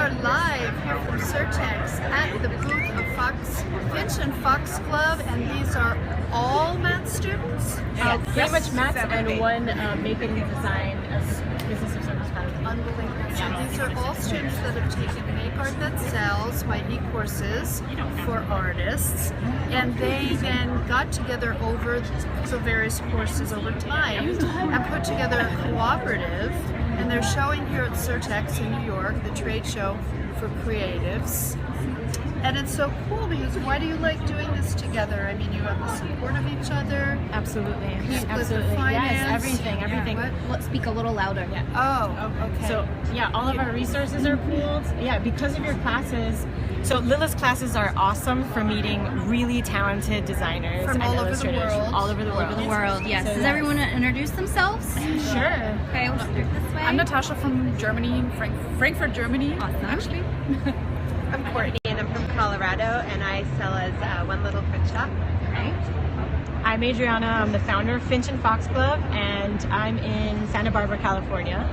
are live here from Surtex at the booth of Finch and Foxglove, and these are all math students? Pretty much math and one making design as business of service project. Unbelievable. So these are all students that have taken Make Art That Sells, my e-courses for artists, and they then got together over the various courses over time and put together a cooperative, and they're showing here at Surtex in New York, the trade show for creatives. And it's so cool because why do you like doing this together? I mean, you have the support of each other. Absolutely. You split Absolutely. the finance. Yes, everything. Let's speak a little louder. Yeah. Oh, okay. So yeah, all of our resources are pooled. Yeah, because of your classes. So Lila's classes are awesome for meeting really talented designers From and all over the illustrators world. all over the world. The world, yes. So Does everyone introduce themselves? Sure. Okay, we'll start this way. I'm Natasha from Germany, Frankfurt, Germany. Awesome. Actually. I'm Courtney and I'm from Colorado and I sell as One Little Print Shop. Right. I'm Adriana. I'm the founder of Finch and Foxglove, and I'm in Santa Barbara, California.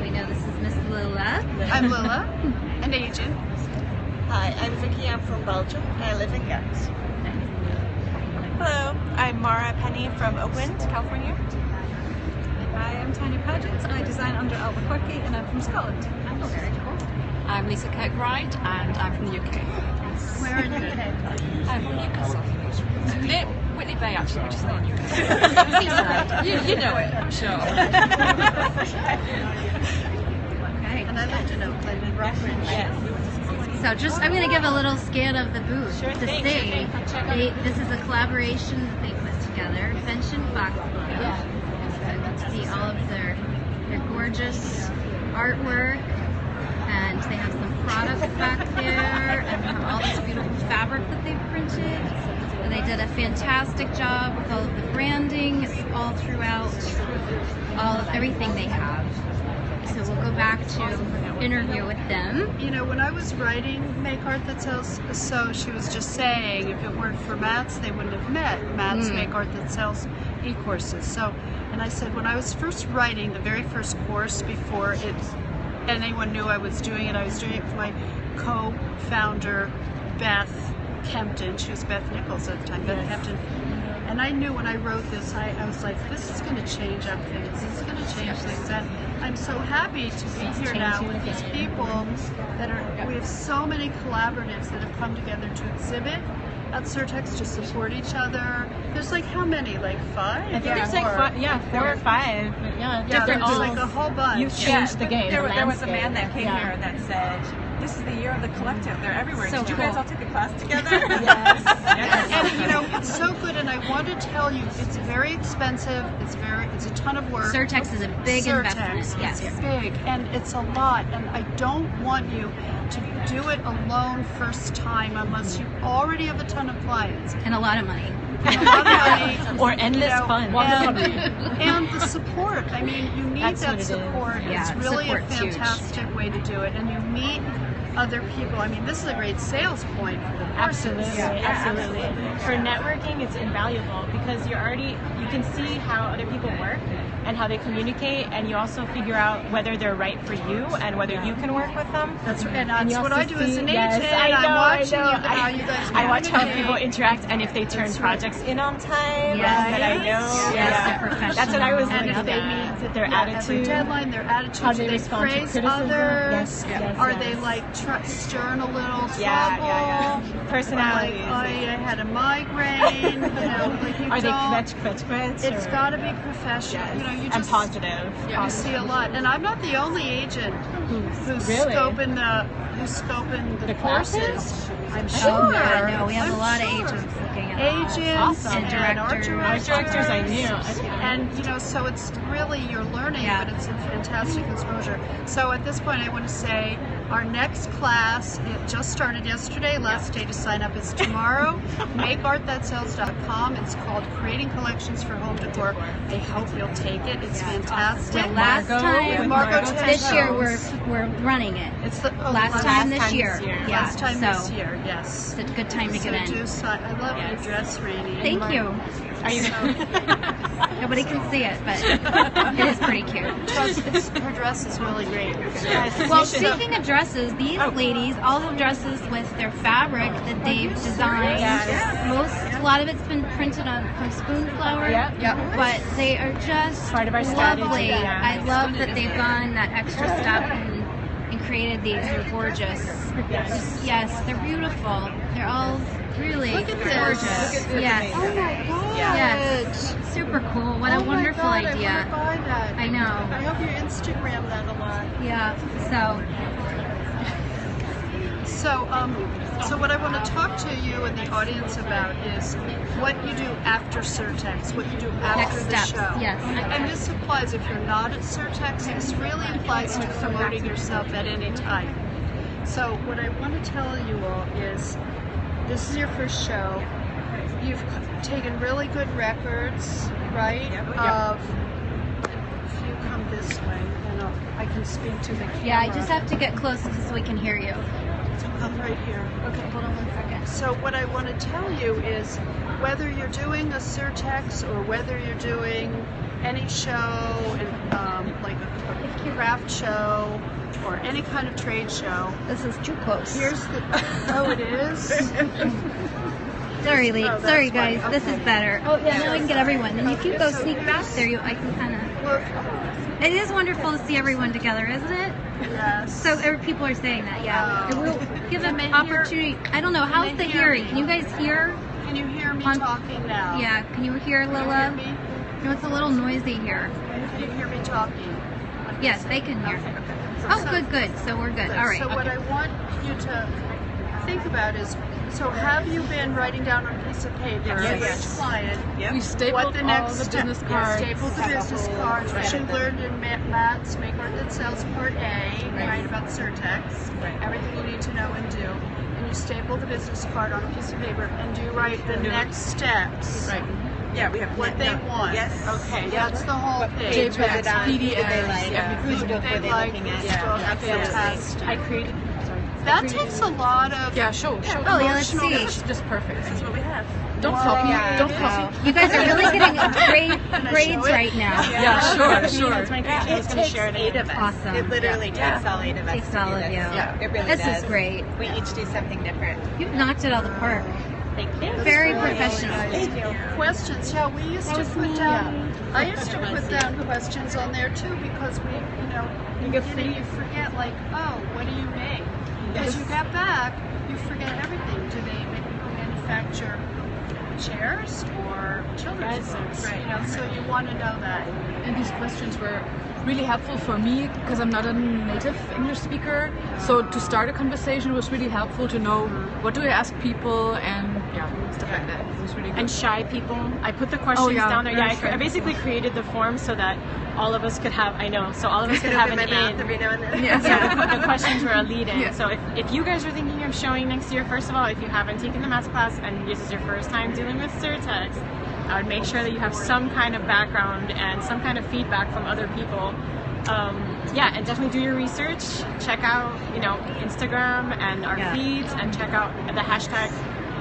We know this is Miss Lila. I'm Lila, an agent. Hi, I'm Vicky. I'm from Belgium and I live in Ghent. Hello, I'm Mara Penny from Oakland, California. I am Tanya Paget. I design under Albuquerque and I'm from Scotland. Oh, very cool. I'm Lisa Kirkbride and I'm from the UK. Where in the UK? I'm from Newcastle. Near Whitley Bay actually, which is not Newcastle. you know it, I'm sure. Okay. And I lived in Oakland and Rockridge. So I'm going to give a little scan of the booth Sure to thing, see. sure thing. This is a collaboration that they put together, Finch and Foxglove. You get to see all of their gorgeous artwork, and they have some products back there, and they have all this beautiful fabric that they've printed. And they did a fantastic job with all of the branding. It's all throughout everything they have. So we'll go back to interview with them. You know, when I was writing Make Art That Sells, so she was just saying if it weren't for Matt's, they wouldn't have met. Matt's Make Art That Sells e-courses. So, and I said when I was first writing the very first course before anyone knew I was doing it, I was doing it with my co-founder, Beth Kempton. She was Beth Nichols at the time, Beth Kempton. And I knew when I wrote this, I was like, this is going to change up things. This is going to change things. And I'm so happy to be here now with these people we have so many collaboratives that have come together to exhibit at Surtex to support each other. There's like how many? Like 5? I think there's like 4 or 5. Yeah, they're there's all, like a whole bunch. You've changed the game. There the was a man landscape. that came here that said, this is the year of the collective. They're everywhere. So Did you cool. guys all take a class together? And you know, it's so good, and I want to tell you, it's very expensive. It's a ton of work. Surtex is a big investment. It's Yes. big, and it's a lot. And I don't want you to do it alone first time unless you already have a ton of clients. And a lot of money. And a lot of money, Or endless fun. and the support. I mean, you need That's what that it is. support. Yeah, It's really a support's huge. fantastic way to do it, and you meet other people. I mean, this is a great sales point for the courses. Absolutely. For networking, it's invaluable because you can see how other people work and how they communicate, and you also figure out whether they're right for you and whether you can work with them. That's right. And you that's what also I do as see- an yes, agent. I know, I'm watching I know. how you guys I watch how communicate. people interact and if they turn That's right. projects in on time. Yes. And that I know. Yes, they're That's what I was And looking if they at. meet Their every attitude. deadline, their attitude, How do they they respond to praise criticism. others? Yes, Are yes. they like stern a little trouble? Yeah. Personalities. Like, I had a migraine, you know, like you Are they don't. quetch? It's or- got to be professional. Yes. You know, you and just positive. you see a lot. And I'm not the only agent who's Really? scoping the classes? courses. I'm Oh, sure. yeah, no, we have I'm a lot of sure. agents looking at all. Agents Awesome. and art directors. directors. Art directors I knew. And you know, so it's really you're learning, Yeah. but it's a fantastic exposure. So at this point, I want to say our next class, it just started yesterday. Last day to sign up is tomorrow. MakeArtThatSells.com. It's called Creating Collections for Home Decor. I hope you'll take it. It's fantastic. Well, last time, Margot this year Tenhouse. we're running it. It's the Last time this time year. this year. Yeah, Last time so this year, yes. it's a good time to So get in. do sign. I love your dress, Rainey. Thank you. Are you Nobody can see it, but it is pretty cute. Her dress is really great. Well, speaking of dresses, these ladies all have dresses with their fabric that they've designed. A lot of it's been printed on from Spoonflower, but they are just Part of our lovely. strategy, yeah. I love that they've gone that extra step and created these. They're gorgeous. Yes, they're beautiful. They're all really gorgeous. Yes. Oh my god. Yes. Super cool. What a wonderful idea. I want to buy that. I know. I hope you Instagram that a lot. Yeah. So what I want to talk to you and the audience about is what you do after Surtex, what you do after Next the steps, show. yes. And this applies if you're not at Surtex. This really applies to promoting yourself at any time. So what I want to tell you all is, this is your first show. You've taken really good records, right? If you come this way, then I can speak to the camera. Yeah, I just have to get close so we can hear you. So come right here. Okay, hold on 1 second. So what I want to tell you is, whether you're doing a Surtex or whether you're doing any show, like a craft show or any kind of trade show. This is too close. Here's the. Oh, it is. Sorry, Lee. Oh, that's Sorry, fine. guys. This is better. Oh yeah, now I can get everyone. And if you go sneak past there, I can kind of. Look. It is wonderful to see everyone together, isn't it? Yes. So people are saying that, yeah. It will give them Can they opportunity. I don't know. How's the hear hearing? me? Can you guys hear? Can you hear me On- talking now? Yeah. Can you hear Can you Lila? hear me? No, it's a little noisy here. Can you hear me talking? Yes, they can hear. Okay. Oh, good. So we're good. All right. So what I want you to think about is, so have you been writing down on a piece of paper for each client We stapled what the all next the step? business cards. Stapled the business cards, which you learned in Matt's Make Art That Sells Part A, right, about Surtex, everything you need to know and do. And you staple the business card on a piece of paper and you write the next steps. Right. Yeah, we have What they want. Yes. Okay, that's the whole thing. JPEGs, PDFs, Who do they like? That's fantastic. I created. That takes a lot of. Yeah, show. Oh yeah, let's see. It's just perfect. That's what we have. Don't copy. Don't copy. You guys are really getting great grades right now. Yeah, sure. That's my creation. I was going to share it. 8 of us. Awesome. It literally takes all 8 of us. Takes to all do of this. you. Yeah, it really This does. is great. We each do something different. You've knocked it out of the park. Thank you. Very professional. Questions? Yeah, we used to put down. I used to put down questions on there too, because we, you forget, like, oh, what do you make? As you get back, you forget everything. Do they manufacture chairs or children's books? Right. So you want to know that. And these questions were really helpful for me because I'm not a native English speaker. So to start a conversation was really helpful to know what do I ask people and stuff like that. It was really good. And shy people. I put the questions down there. very Yeah, shy I basically created the form so that all of us could have. So all of us could have Open an my mouth in. every now and then. Yeah. The questions were a lead-in. Yeah. So if you guys are thinking of showing next year, first of all, if you haven't taken the maths class and this is your first time dealing with Surtex, I would make sure that you have some kind of background and some kind of feedback from other people. And definitely do your research. Check out, Instagram and our feeds, and check out the hashtag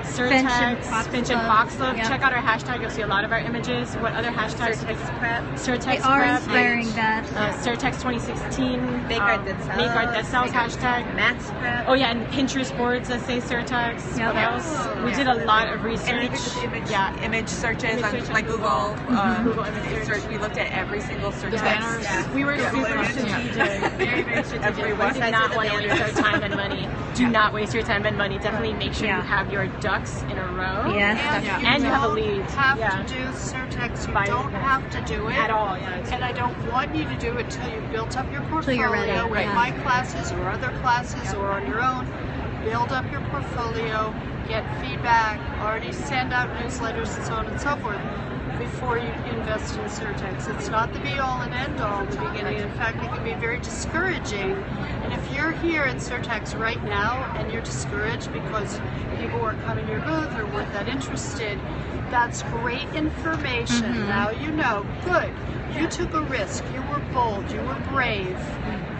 Surtex, Finch and Foxglove. Yep. Check out our hashtag. You'll see a lot of our images. What other hashtags? Surtex Prep. Surtex They are Prep. inspiring, Beth. Surtex 2016. Make Art That Sells. Make Art That Sells hashtag. Matt's Prep. Oh yeah, and Pinterest boards that say Surtex. Yep. What else? We did a lot of research. And even just image searches Image on search like on Google. Google image search. We looked at every single search. The banners. We were super strategic. Very, very strategic. Everyone We did says not it, want to the waste our banners. time and money. Do not waste your time and money. Definitely make sure you have your ducks in a row. Yes. And you have a don't lead. have Yeah. to do Surtex. You By don't yourself. have to do it At all, yeah. And I don't want you to do it till you've built up your portfolio you're ready, with yeah. my classes or other classes or on your own. Build up your portfolio, get feedback, already send out newsletters and so on and so forth before you invest in Surtex. It's not the be-all and end-all in the beginning. In fact, it can be very discouraging. And if you're here at Surtex right now and you're discouraged because people weren't coming to your booth or weren't that interested, that's great information. Now you know. Good. You took a risk. You were bold. You were brave.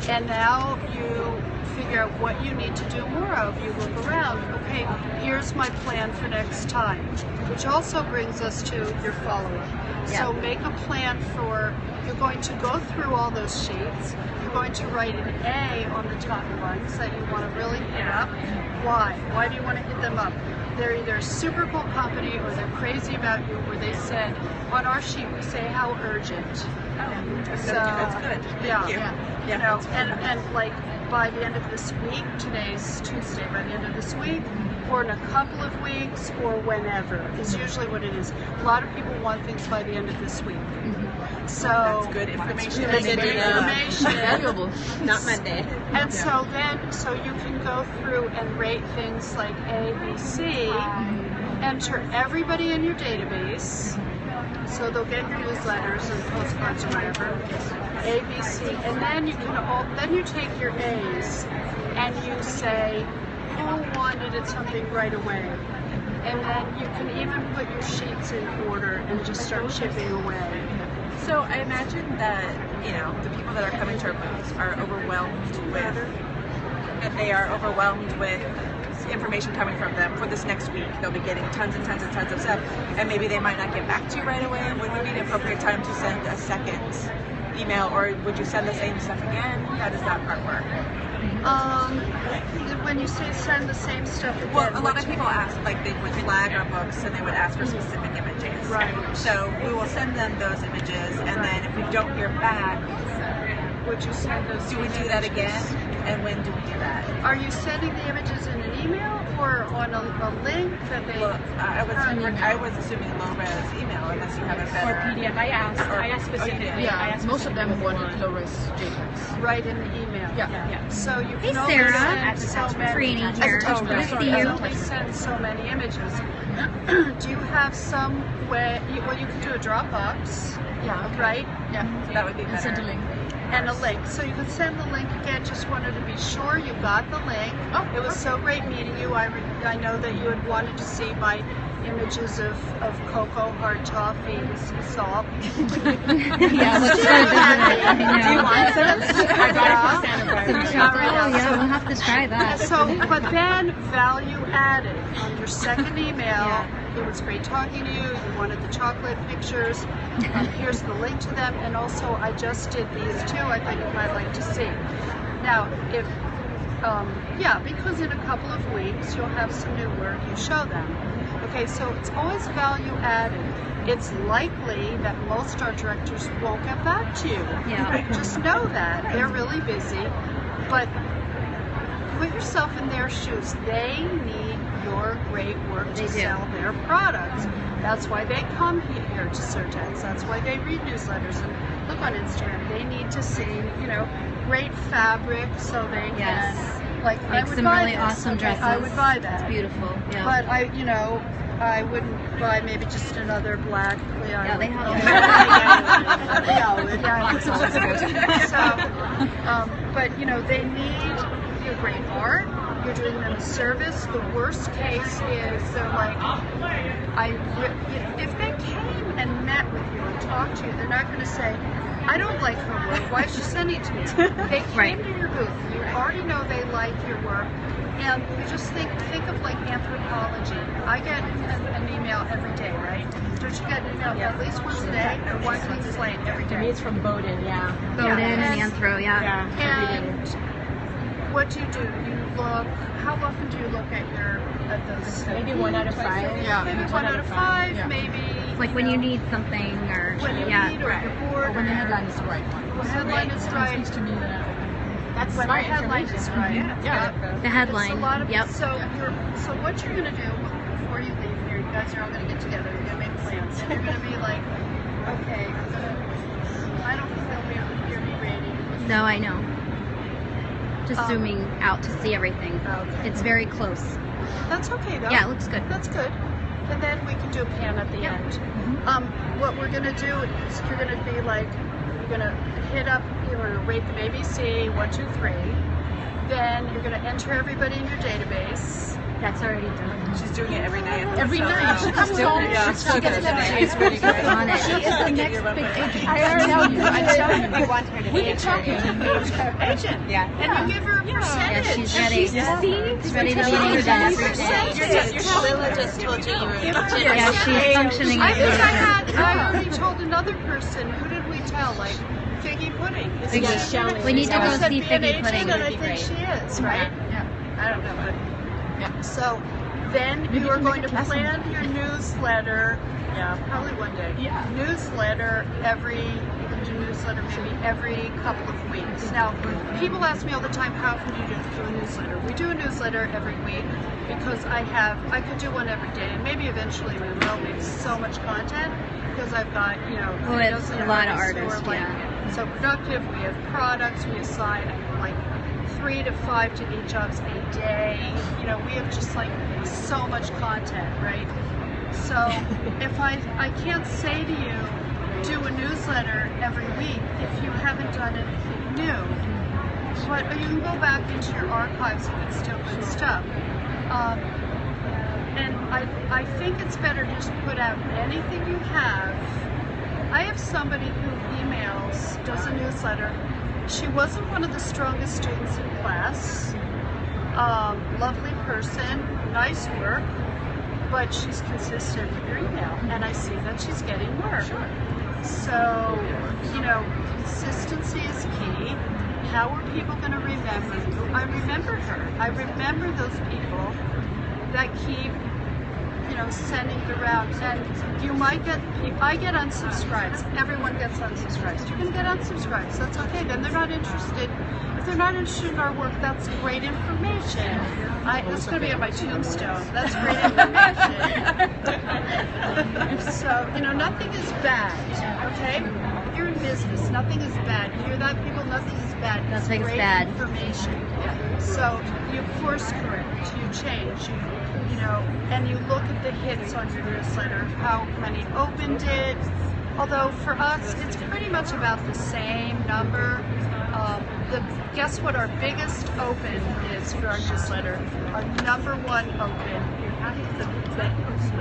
And now you figure out what you need to do more of. You look around, okay, here's my plan for next time, which also brings us to your follow-up. So make a plan for, you're going to go through all those sheets, you're going to write an A on the top ones that you want to really hit up. Why? Why do you want to hit them up? They're either a super cool company or they're crazy about you, where they said, on our sheet we say how urgent. So, That's good. Thank you. You know, and like by the end of this week, today's Tuesday, by the end of this week, or in a couple of weeks, or whenever, is usually what it is. A lot of people want things by the end of this week. So That's good information. That's good information. Valuable. Not Monday. And so then, so you can go through and rate things like A, B, C, enter everybody in your database, so they'll get your newsletters and postcards or whatever, A, B, C, and then you can then you take your A's and you say who wanted it something right away, and then you can even put your sheets in order and just start chipping away. So I imagine that, you know, the people that are coming to our booths are overwhelmed with, and they are overwhelmed with information coming from them for this next week. They'll be getting tons and tons and tons of stuff, and maybe they might not get back to you right away. When would be the appropriate time to send a second email, or would you send the same stuff again? How does that part work? When you say send the same stuff again, Well, a lot of people ask, like they would flag our books and they would ask for specific images. Right. So we will send them those images, and then if we don't hear back, would you send those? do we do that again? And when do we do that? Are you sending the images in an email or on a link that they? Well, I was assuming low-res email, unless you have a better. Or PDF. I asked specifically. I asked Most of them specifically want low-res JPEGs. Right in the email. Yeah. So you Hey can only Sarah, send so many. Franny here. Oh, Good to right. see You you. can only send so many images. Do you have some way? Well, you can do a Dropbox. Yeah. Right. Yeah. That would be And better. send a link. And a link. So you could send the link again. Just wanted to be sure you got the link. Oh, it was so great meeting you. I know that you had wanted to see my images of cocoa, hard toffee, salt. Yeah, looks good, doesn't it? Do you want some? I got it for Santa Some Barbara. chocolate? Oh yeah, we'll have to try that. So, but then value added on your second email. It was great talking to you. You wanted the chocolate pictures. Here's the link to them, and also I just did these too. I thought you might like to see. Now, if because in a couple of weeks you'll have some new work. You show them. Okay, so it's always value added. It's likely that most art directors won't get back to you. Yeah. Just know that they're really busy, but put yourself in their shoes. They need your great work to sell their products. That's why they come here to Surtex. That's why they read newsletters and look on Instagram. They need to see, great fabric so they can, like, I Make would some buy really this. awesome Okay, dresses. I would buy that. It's beautiful. Yeah. But I wouldn't buy maybe just another black. Yeah, they have but they need your great art. You're doing them a service. The worst case is they're like, if they came and met with you and talked to you, they're not going to say, I don't like her work. Why is she sending it to me? They came to your booth. You already know they like your work. And you just think of like anthropology. I get an email every day, right? Don't you get an email at least once a day or one clean slate every To me, day? it's from Bowden, yeah. Bowden and Anthro, yeah. And what do? You look. How often do you look at those? Maybe 1 out of 5. Yeah. Maybe 1 out of 5. Yeah. Maybe. Like when you need something or When you need or you're bored. When the headline is the right one. When the headline is right. Speaks to me that That's When the smart headline is information. right. Yeah. the headline. It's a lot of, Yep. So what you're going to do before you leave here, you guys are all going to get together, you're going to make plans, and you're going to be like, okay, I don't think they'll be able to hear me rating. No, I know. Just zooming out to see everything. Okay. It's very close. That's okay though. Yeah, it looks good. That's good. And then we can do a pan at the end. What we're going to do is you're going to be like, you're going to hit up, you're going to rate them ABC, 1, 2, 3. Then you're going to enter everybody in your database. That's already done. She's doing it every night. Every night she comes home, Yeah, she gets it. She's really good on it. She is the next big agent. I tell you. You want her to We be can talk to Agent. Yeah. And you give her a Yeah, percentage. she's ready. She's ready to be an agent every day. Lila just told you you were Yeah, she's functioning I as think a I already told another person. Who did we tell? Like Figgy Pudding. Is Figgy. she showing? We need to go Said see be an Figgy agent, Pudding. and I Would be think great. she is, right? Yeah. I don't know, but Yeah. so then you are going to plan your newsletter. Yeah, probably one day. Yeah. Newsletter every. You can do newsletter maybe every couple of weeks. Now, people ask me all the time, how can you do a newsletter? We do a newsletter every week because I could do one every day, and maybe eventually we will. We have so much content because I've got, Well, it's dozen a lot of artists who artists, are, like, yeah. so productive. We have products. We assign like 3 to 5 to 8 jobs a day. We have just like so much content, right? So if I can't say to you, do a newsletter every week if you haven't done anything new. But you can go back into your archives if it's still good stuff. And I think it's better just put out anything you have. I have somebody who does a newsletter. She wasn't one of the strongest students in class. Lovely person, nice work, but she's consistent with her email, and I see that she's getting work. So, consistency is key. How are people going to remember you? I remember her. I remember those people that keep, sending it around. And you might I get unsubscribes. Everyone gets unsubscribes. You can get unsubscribes. That's okay. Then they're not interested. If they're not interested in our work, that's great information. That's going to be on my tombstone. That's great information. So, nothing is bad, okay? You're in business. Nothing is bad. You hear that, people? Nothing is bad. It's Nothing's great bad. information. So you course correct, you change, and you look at the hits on your newsletter, how many opened it. Although for us, it's pretty much about the same number. Guess what our biggest open is for our newsletter? Our number one open,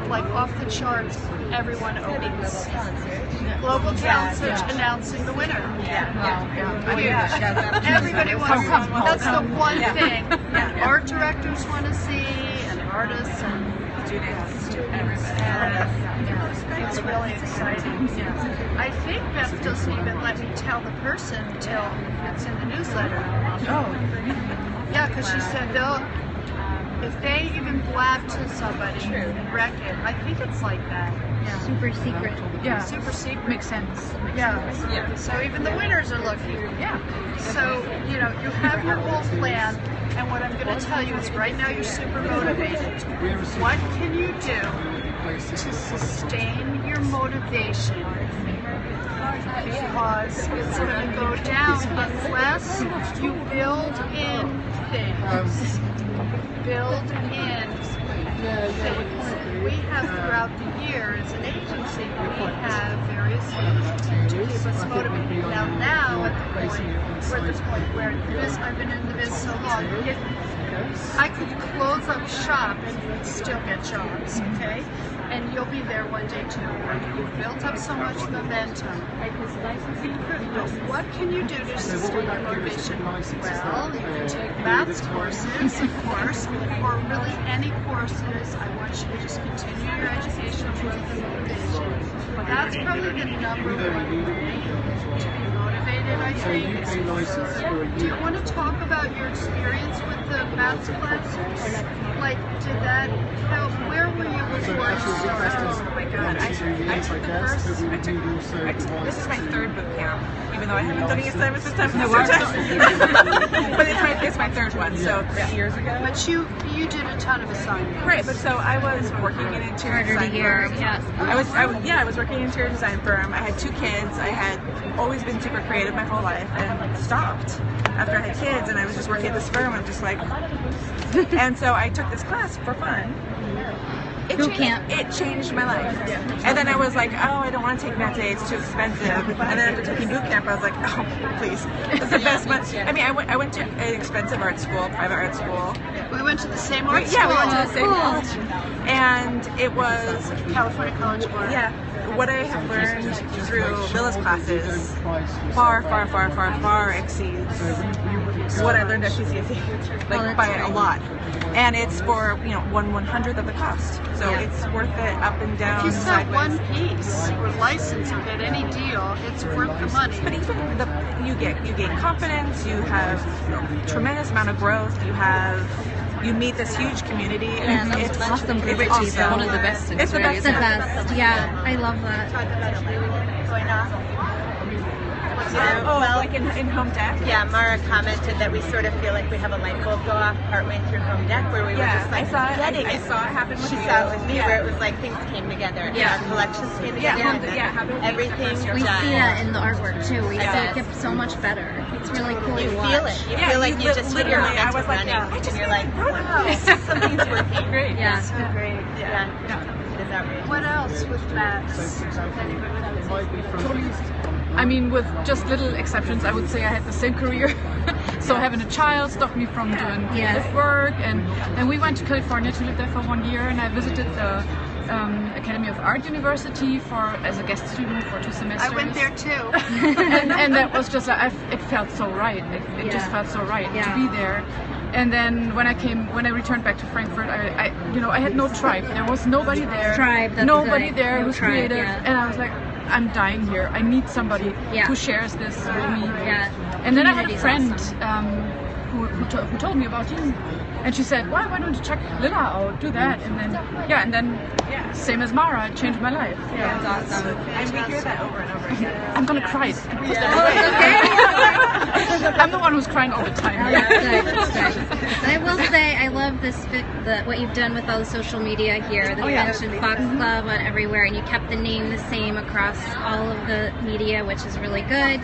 like off the charts, everyone opens. Global Talent Search announcing the winner. Everybody wants to. That's the one thing art directors want to see, and artists and students. And it's really exciting. I think Beth doesn't even let me tell the person until it's in the newsletter. Oh. Yeah, because she said if they even blab to somebody and wreck it, I think it's like that. Yeah. Super secret. Yeah. Super secret. Makes sense. Yeah. So even the winners are looking. Yeah. So, you have your whole plan, and what I'm going to tell you is right now you're super motivated. What can you do to sustain your motivation? Because it's going to go down unless you build in things. Build in things. We have throughout the year as an agency, we have various things to keep us motivated. Now at the point, we're at this point where I've been in the biz so long, I could close up shop and still get jobs, okay? And you'll be there one day too. You've built up so much momentum. But what can you do to sustain your motivation? Well, you can take maths courses, of course, or really any courses. I want you to just continue your educational growth and motivation. That's probably the number one way to be motivated, I think. Do you want to talk about your experience with the maths classes? Like, did that help? Where were you before you started? Oh my god, I took the first, this is my third boot camp, even though I haven't done any assignments this time. But it's my third one, so 3 years ago. But you did a ton of assignments. Right, but so I was working in an interior design firm. I was working in an interior design firm. I had 2 kids. I had always been super creative my whole life and stopped after I had kids, and I was just working at this firm. I'm just like, and so I took this class for fun. It changed my life. And then I was like, oh, I don't want to take math A, it's too expensive. And then after taking boot camp, I was like, oh, please, it's the best month. I mean, I went to an expensive art school, private art school, We went to the same art school. Yeah, we went to the same Cool. college. And it was, California College of Art. yeah, what I have learned through Lila's classes far, far, far, far, far exceeds what I learned at PCSE, like by a lot. And it's for, you know, 1/100th of the cost. So it's worth it up and down. If you sell sideways. one piece or license or get any deal, it's worth the money. But even you gain confidence, you have a tremendous amount of growth, you meet this huge community, and it's awesome. It's awesome. One of the best things. It's the really, best. The best. Yeah, I love that. Like in home deck. Yeah, Mara commented that we sort of feel like we have a light bulb go off partway through home deck, where we were just like getting I saw it happen with She you. saw it with me, where it was like things came together. Yeah. Our collections came Yeah, together. happened. Everything We done. see that in the artwork too. We see Yeah. it gets so much better. It's really cool You to watch. feel it. You Yeah, feel like you you just hit your literally, I momentum was like, running, yeah, I just and you're like, wrote wow, something's working. Great. Yeah. Great. Yeah. It is outrageous. What else with Max? I mean, with just little exceptions, I would say I had the same career. So having a child stopped me from doing creative work, and we went to California to live there for 1 year, and I visited the Academy of Art University as a guest student for 2 semesters. I went there too. and that was just it felt so right. It just felt so right to be there. And then when I returned back to Frankfurt, I had no tribe. There was nobody there. Nobody there who was creative, and I was like, I'm dying here. I need somebody who shares this with me. Yeah. And then I had a friend who told me about you, and she said, why don't you check Lila out? Do that, and then same as Mara, it changed my life. That's awesome. And we hear that over and over again. I'm gonna cry. I'm the one who's crying all the time. Oh, that's good. That's good. And I will say, I love what you've done with all the social media here. The Finch Foxglove on everywhere, and you kept the name the same across all of the media, which is really good.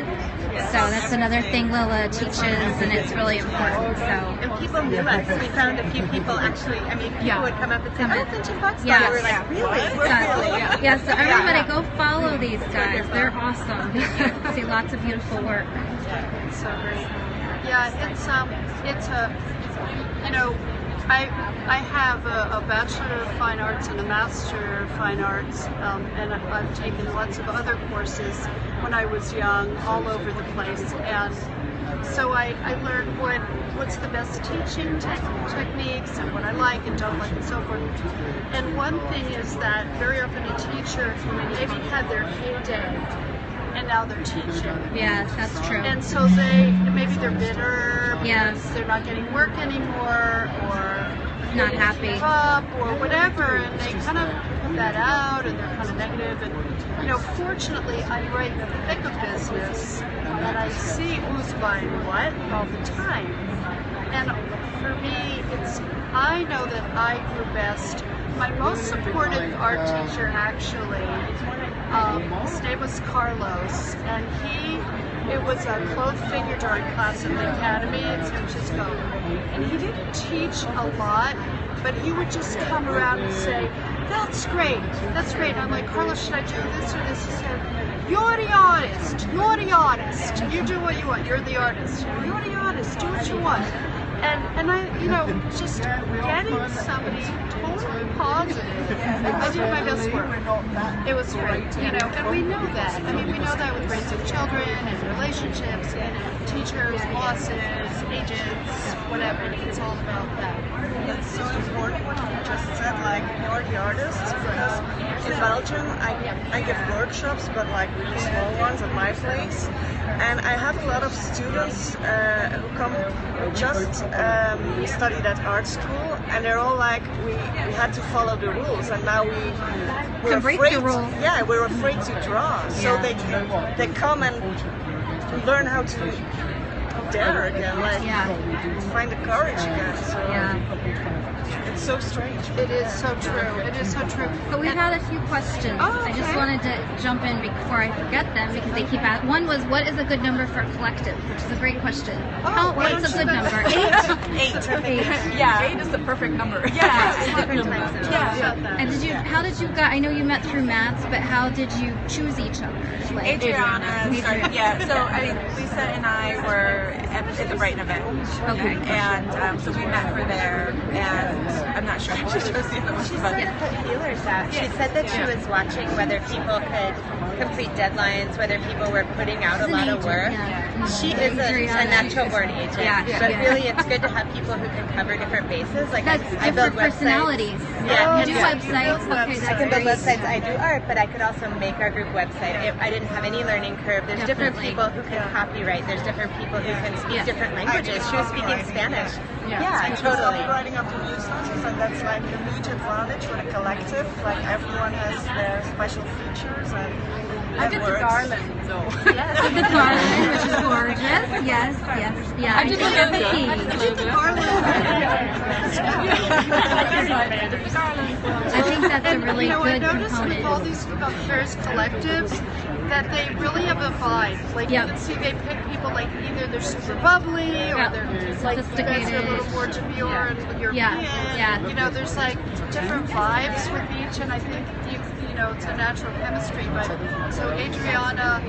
So that's another thing Lila teaches, and it's really important. So. And people knew us. We found a few people actually. I mean, people would come up and say, "Oh, Finch Foxglove." Yeah. We were like, "Really?" Exactly. Yeah. So everybody, go follow these guys. They're awesome. See lots of beautiful work. It's so great. Yeah, it's a, you know, I have a Bachelor of Fine Arts and a Master of Fine Arts, and I've taken lots of other courses when I was young all over the place, and so I learned what's the best teaching techniques and what I like and don't like and so forth. And one thing is that very often a teacher maybe had their heyday and now they're teaching. Yeah, that's true. And so maybe they're bitter because they're not getting work anymore, or not happy, give up or whatever, and they kind of put that out and they're kind of negative. And you know, fortunately, I'm right in the thick of business, and I see who's buying what all the time. And for me, I know that I grew best. My most supportive art teacher, actually, his name was Carlos, and it was a clothed figure drawing class at the Academy in San Francisco. And he didn't teach a lot, but he would just come around and say, that's great. And I'm like, Carlos, should I do this or this? He said, you're the artist. You do what you want. You're the artist. You're the artist. Do what you want. And I, you know, just getting somebody totally positive. I did my best work. It was great, you know, and we know that. I mean, we know that with raising children and relationships and teachers, bosses, agents, whatever. It's all about that. It's so important what you just said, like, you're the artist, because in Belgium I give workshops, but like really small ones at my place, and I have a lot of students who come just study that art school, and they're all like, we had to follow the rules, and now we're break afraid. the rules. Yeah, we're afraid to draw, so they come and learn how to dare again, like find the courage again. So It's so strange. It is so true. It is so true. But we've had a few questions. I just wanted to jump in before I forget them because they keep asking. One was, what is a good number for a collective? Which is a great question. What's a good number? 8? 8. Yeah. 8 is the perfect number. Yeah. Different time zones. Yeah. And how did you I know you met through Matt's, but how did you choose each other? Adriana started, so I mean, Lisa and I were at the Brighton event. Okay. And so we met her there, and I'm not sure how she chose the other one. She sort of put feelers out. She said that she was watching whether people could complete deadlines, whether people were putting out a lot of work. She is a natural born agent, but really it's good to have people who can cover different bases. Like That's I build different personalities. Yeah, You do websites. Okay, that's I can build great. websites. I do art, but I could also make our group website. I didn't have any learning curve. There's different people who can copyright. There's different people who can speak different languages. She was speaking Spanish. I Totally. started writing up the newsletters, and that's like a huge advantage for the collective. Like everyone has their special features, and I did the garland, so. The garland, which is gorgeous. Yes. Yeah. I did the I think that's a really I good noticed component. with all these various collectives that they really have a vibe. Like you can see they pick people like either they're super bubbly or they're like you guys are a little more demure and European. Yeah. You know, there's like different vibes with each, and I think you know it's a natural chemistry. But so Adriana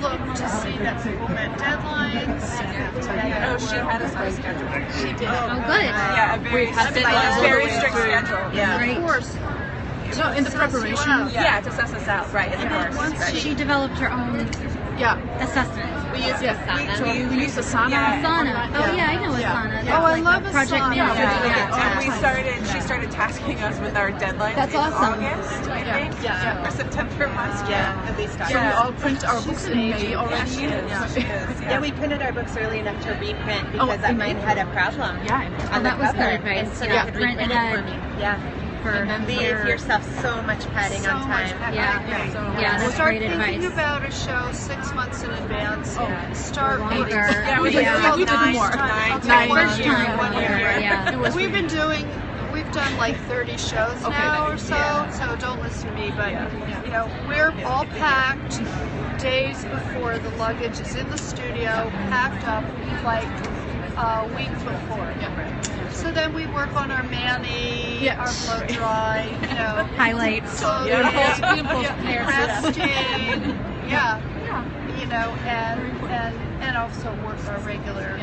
looked to see that people met deadlines. Oh, she had us on a schedule. She did. Oh, good. Yeah, a very strict schedule. Yeah. Of course. So in the preparation. Yeah, to suss us out, right? Of course. She developed her own assessment. We use We use Asana. Asana. Oh yeah, I know Asana. That's I like love a project Asana. manager. And she started tasking us with our deadlines That's in awesome. August, I think. Or September last year. at least So we all print our books in May already. She is. Yeah, we printed our books early enough to reprint because mine had a problem. Oh, that was good advice. And so Yeah, they could print reprint it for ahead. me. Yeah. For Leave yourself so much padding on time. that's Start great thinking advice. about a show 6 months in advance. Start Longer. Yeah, we did We did more. First time. Yeah. We've done like 30 shows now or so, so don't listen to me, but you know, we're all packed days before the luggage is in the studio, packed up like a week before. So then we work on our mani, our blow dry, you know, Highlights. resting, you know, and also work our regular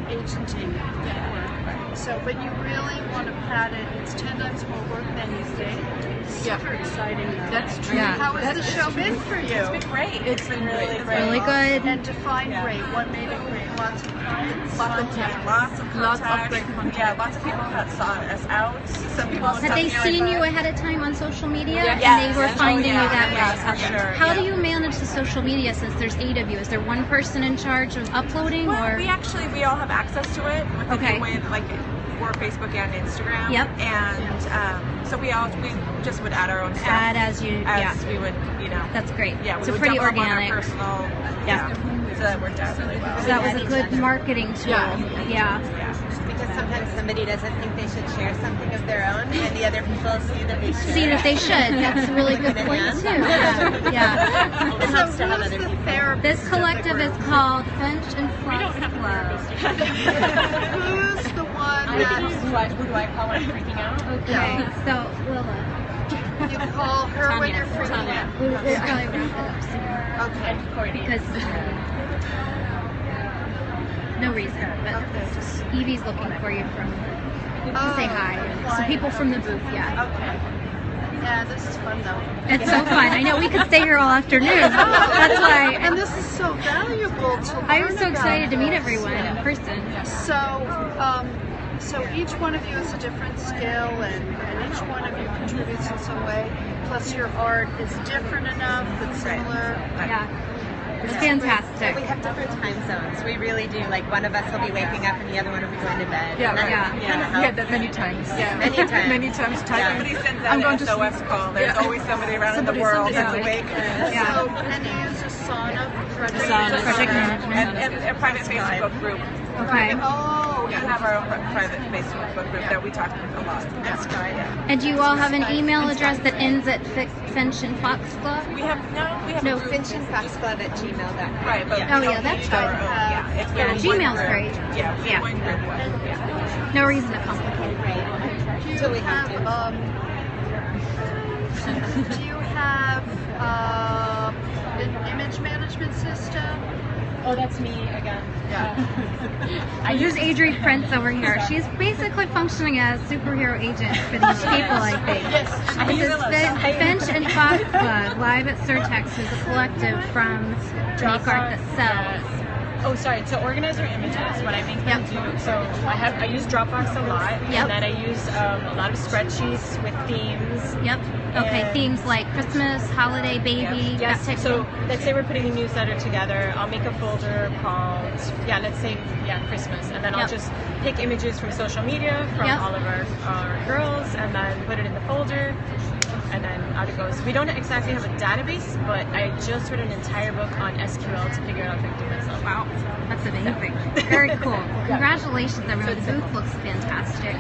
agenting work. So, but you really want to pad it. It's 10 times more work than you think. Super exciting. That's true. Yeah. How has the show been for you? It's been great. It's been really great. Really good. And define great. What made it great? Lots of clients. Lots of great contacts. Yeah, lots of people that sought us out. Some people Had they seen you ahead of time on social media? Yes. And they were finding you that way? Yeah, for sure. How do you manage the social media since there's 8 of you? Is there one person in charge of uploading? Well, or we all have access to it. With like for Facebook and Instagram. Yep. And so we just would add our own stuff. Add as we would, you know. That's great. Yeah, so we would pretty dump them on organic. our personal. So that worked out really well. So that was a good marketing tool. Yeah. Because sometimes somebody doesn't think they should share something of their own, and the other people see that they should. See that they should. That's a really good point too. Yeah. It helps to have other people. This collective is called Finch and Foxglove. Who's the one that Who do I call when I'm freaking out? Okay, so Willa. you call her when you're freaking out? We'll probably wrap it up soon. Okay. Because no reason, but Evie's looking for you from to say hi. Some people from the booth, Okay. Yeah, this is fun though. It's so fun. I know we could stay here all afternoon. That's why. And this is so valuable to learn I'm so excited to about meet this. everyone in person. So each one of you is a different skill, and each one of you contributes in some way. Plus, your art is different enough that's similar. Yeah. It's fantastic. We have different time zones. We really do. Like one of us will be waking up and the other one will be going to bed. Yeah, And that right. kind of We had helps. that many times. Yeah. Many times. Many times. Somebody sends out an SOS call. There's always somebody around in the world that's awake. So, and you use Asana Project management. And a private Facebook group Okay. We have our own private Facebook book group that we talk a lot. That's right. Yeah. And do you all have an email address that ends at Finch and Foxglove? We have No. FinchandFoxglove@gmail.com. right, but Oh, yeah, that's our fine. own. Yeah, it's Yeah, been Gmail's one great. group. Yeah, Yeah. one group. Yeah. No reason to complicate it. Do you have do you have an image management system? Oh, that's me again. Here's Adri Prince over here. She's basically functioning as superhero agent for these people, I think. Yes, I This use is Finch and Foxglove, live at Surtex, who's a collective from Make Art That Sells. Oh, sorry. To organize your images, what I make them do. So I use Dropbox a lot, Yep. and then I use a lot of spreadsheets with themes. Yep. Okay, And- themes like Christmas, holiday, baby, Yes. that type So of thing. let's say we're putting a newsletter together. I'll make a folder called let's say Christmas, and then I'll Yep. just pick images from social media from Yep. all of our girls, and then put it in the folder. And then out it goes. We don't exactly have a database, but I just wrote an entire book on SQL to figure out how to do myself. Wow, that's amazing. Very cool. Congratulations, everyone. The booth looks fantastic.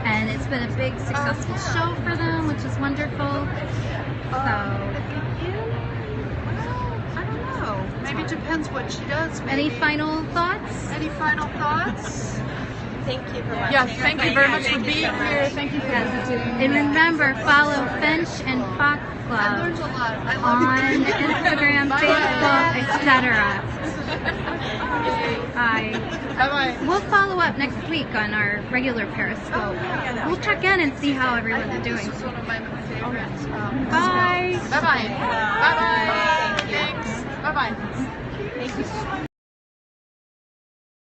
And it's been a big, successful show for them, which is wonderful. So, I don't know. Maybe it depends what she does. any Maybe. final thoughts? Any final thoughts? Thank you for watching. Yes, thank you very much for being here. Thank you for visiting. And remember, follow Finch and I Foxglove learned a lot. I love on you. Instagram, Facebook, etc. Bye-bye. We'll follow up next week on our regular Periscope. We'll check in and see how everyone's doing. This is one of my favorites. Bye. Bye-bye. Bye-bye. Thanks. Bye-bye. Thank you.